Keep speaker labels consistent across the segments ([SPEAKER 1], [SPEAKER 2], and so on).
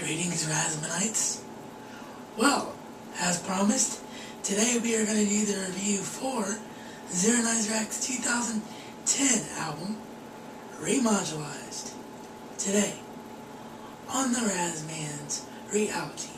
[SPEAKER 1] Greetings, Razmanites. Well, as promised, today we are going to do the review for Zaranyzerak's 2010 album, Re-Modulized. Today, on the Razman's Reality.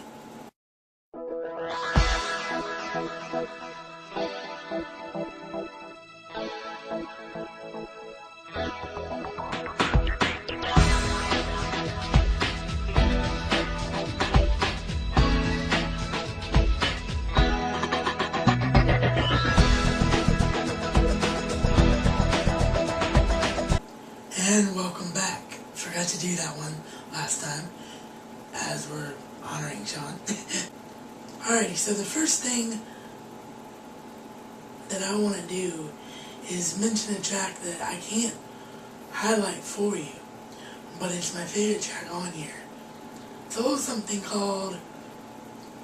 [SPEAKER 1] And welcome back. Forgot to do that one last time, as we're honoring Sean. Alrighty, so the first thing that I want to do is mention a track that I can't highlight for you, but it's my favorite track on here. It's a little something called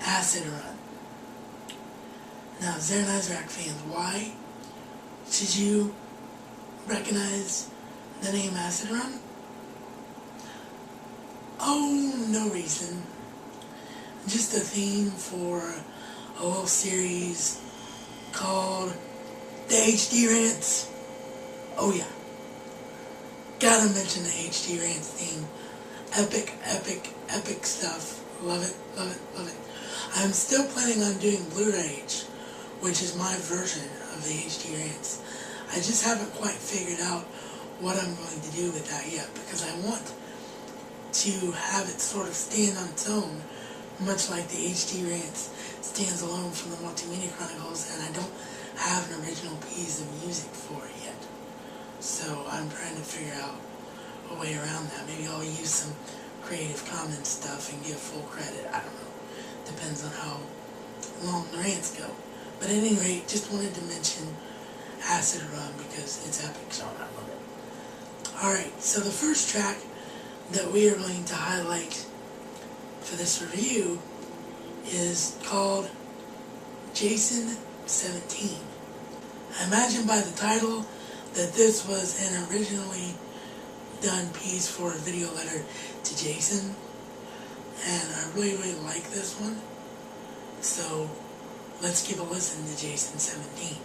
[SPEAKER 1] Acid Run. Now, Zaranyzerak fans, why should you recognize the name Acid Run? Oh, no reason. Just a theme for a little series called the HD Rants. Oh yeah. Gotta mention the HD Rants theme. Epic, epic, epic stuff. Love it, love it, love it. I'm still planning on doing Blu-ray, which is my version of the HD Rants. I just haven't quite figured out what I'm going to do with that yet, because I want to have it sort of stand on its own, much like the HD Rants stands alone from the Multimedia Chronicles, and I don't have an original piece of music for it yet. So I'm trying to figure out a way around that. Maybe I'll use some Creative Commons stuff and give full credit. I don't know. Depends on how long the rants go. But at any rate, just wanted to mention Acid Run because it's epic, so I love it. Alright, so the first track that we are going to highlight for this review is called Jason 17. I imagine by the title that this was an originally done piece for a video letter to Jason, and I really, really like this one. So let's give a listen to Jason 17.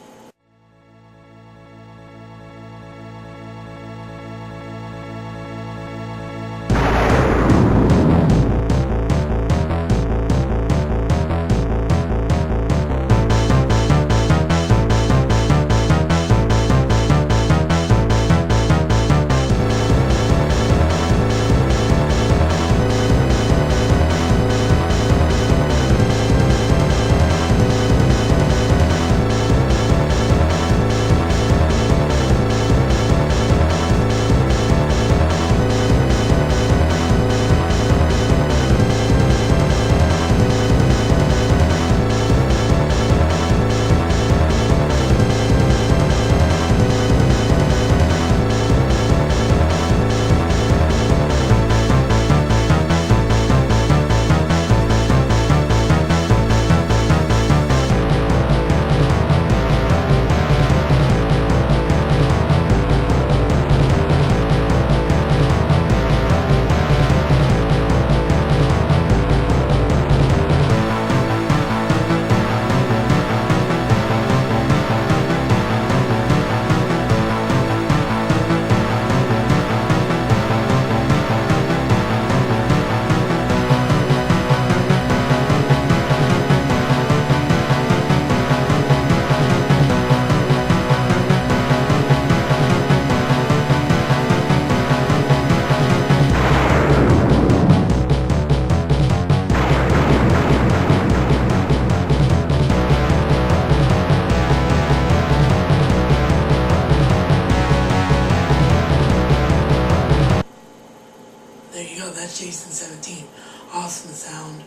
[SPEAKER 1] That's Jason 17. Awesome sound.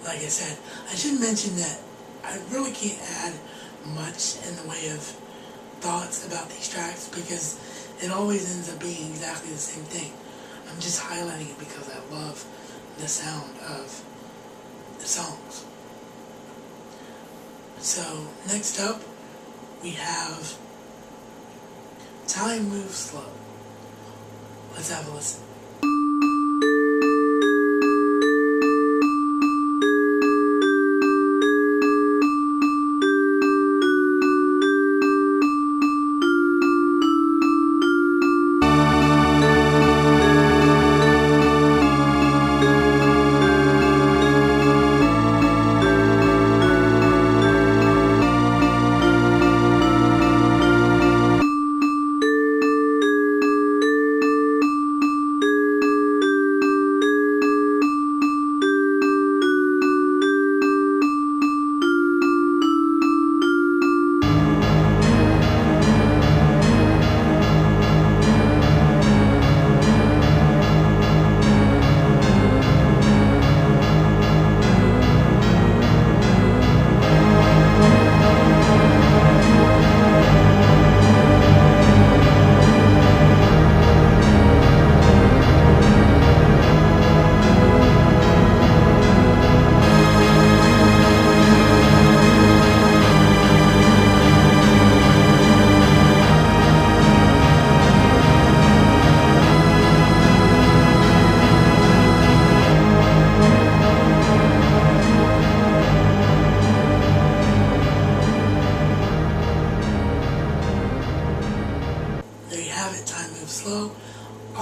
[SPEAKER 1] Like I said, I should mention that I really can't add much in the way of thoughts about these tracks because it always ends up being exactly the same thing. I'm just highlighting it because I love the sound of the songs. So next up we have Time Moves Slow. Let's have a listen.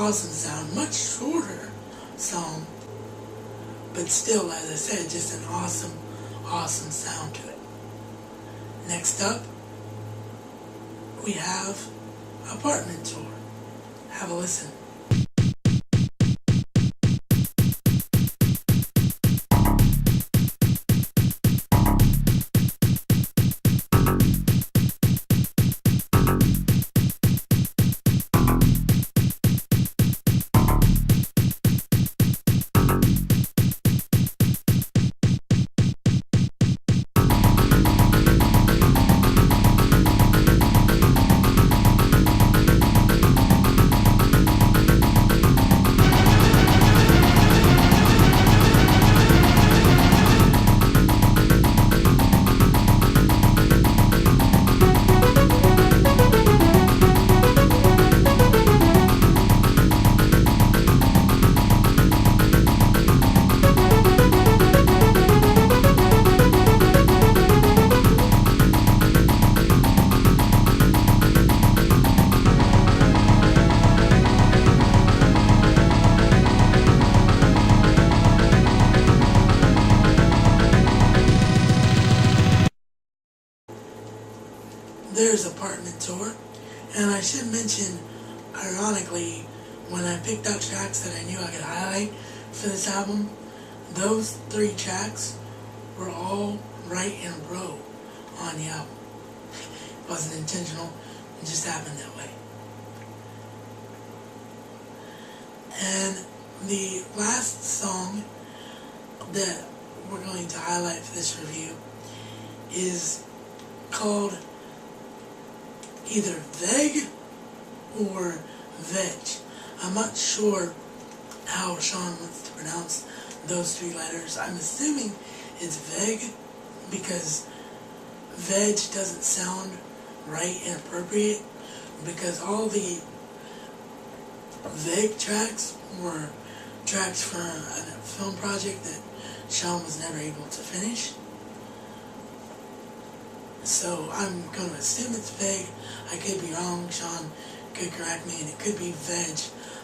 [SPEAKER 1] awesome sound, much shorter song, but still, as I said, just an awesome, awesome sound to it. Next up, we have Apartment Tour. Have a listen. There's Apartment Tour, and I should mention, ironically, when I picked out tracks that I knew I could highlight for this album, those 3 tracks were all right in a row on the album. It wasn't intentional, it just happened that way. And the last song that we're going to highlight for this review is called either Veg or Veg. I'm not sure how Sean wants to pronounce those 3 letters. I'm assuming it's Veg because Veg doesn't sound right and appropriate, because all the Veg tracks were tracks for a film project that Sean was never able to finish. So I'm going to assume it's Veg. I could be wrong. Sean could correct me, and it could be Veg,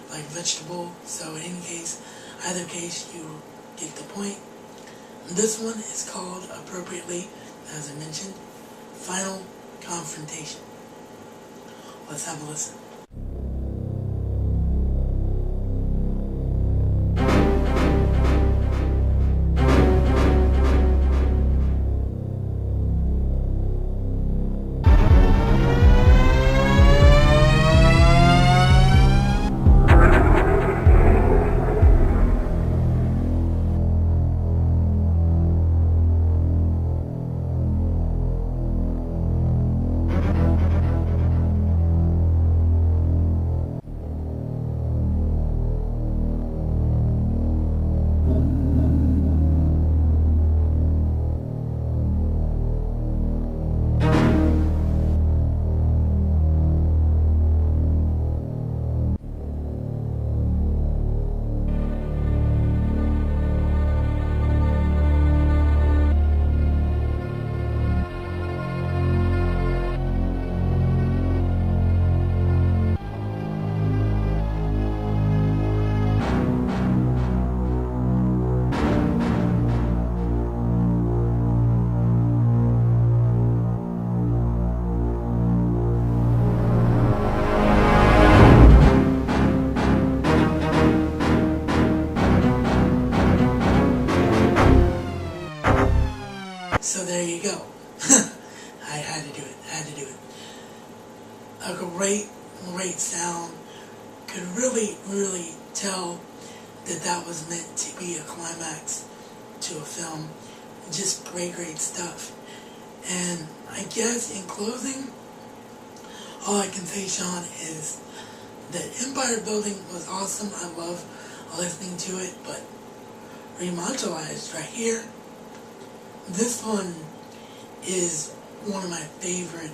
[SPEAKER 1] like vegetable. So in any case, either case, you get the point. This one is called, appropriately, as I mentioned, Final Confrontation. Let's have a listen. So there you go. I had to do it. A great sound. Could really tell that that was meant to be a climax to a film. Just great stuff. And I guess in closing, all I can say, Sean, is that Empire Building was awesome. I love listening to it, but Re-Modulized right here, this one is one of my favorite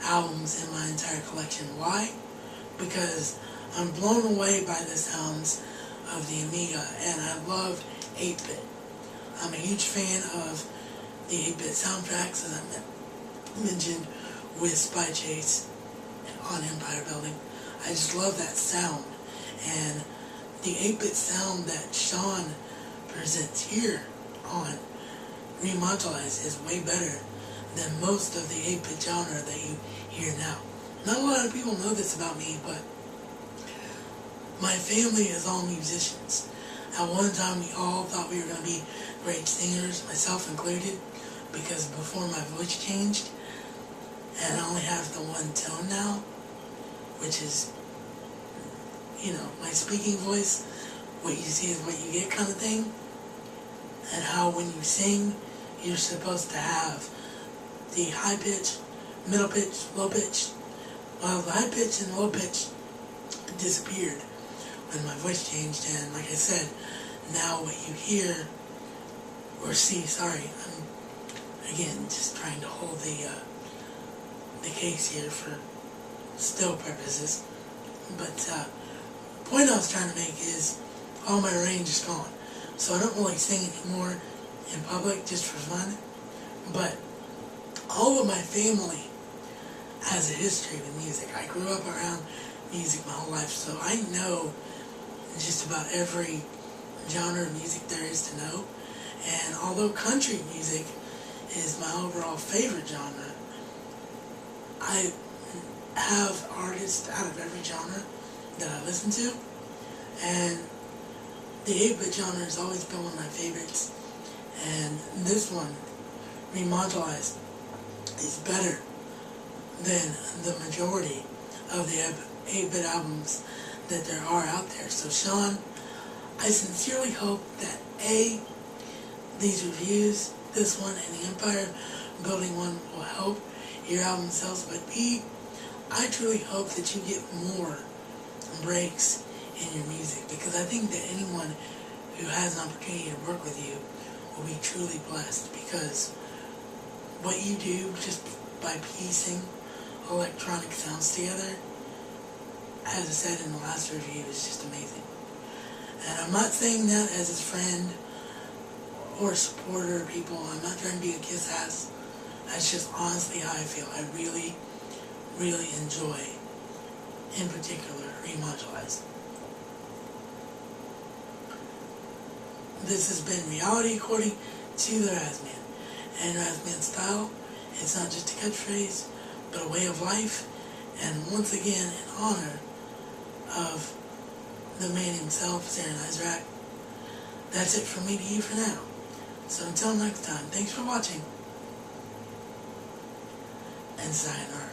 [SPEAKER 1] albums in my entire collection. Why? Because I'm blown away by the sounds of the Amiga, and I love 8-bit. I'm a huge fan of the 8-bit soundtracks, as I mentioned with Spy Chase on Empire Building. I just love that sound. And the 8-bit sound that Sean presents here on Re-Modulized is way better than most of the 8-bit genre that you hear now. Not a lot of people know this about me, but my family is all musicians. At one time, we all thought we were going to be great singers, myself included, because before my voice changed, and I only have the one tone now, which is, my speaking voice, what you see is what you get kind of thing, and how when you sing, you're supposed to have the high pitch, middle pitch, low pitch. Well, the high pitch and low pitch disappeared when my voice changed, and like I said, now what you hear or see, sorry, I'm again just trying to hold the case here for still purposes, but the point I was trying to make is all my range is gone, so I don't really sing anymore in public just for fun, but all of my family has a history with music. I grew up around music my whole life, so I know just about every genre of music there is to know. And although country music is my overall favorite genre, I have artists out of every genre that I listen to, and the 8-bit genre has always been one of my favorites, and this one, Re-Modulized, is better than the majority of the 8-bit albums that there are out there. So Sean, I sincerely hope that A, these reviews, this one and the Empire Building one, will help your album sales, but B, I truly hope that you get more breaks in your music, because I think that anyone who has an opportunity to work with you will be truly blessed, because what you do just by piecing electronic sounds together, as I said in the last review, is just amazing. And I'm not saying that as a friend or supporter of people. I'm not trying to be a kiss ass. That's just honestly how I feel. I really, really enjoy, in particular, Re-Modulized. This has been reality according to the Razman. And Razman style, it's not just a catchphrase, but a way of life. And once again, in honor of the man himself, Zaranyzerak. That's it from me to you for now. So until next time, thanks for watching, and sayonara.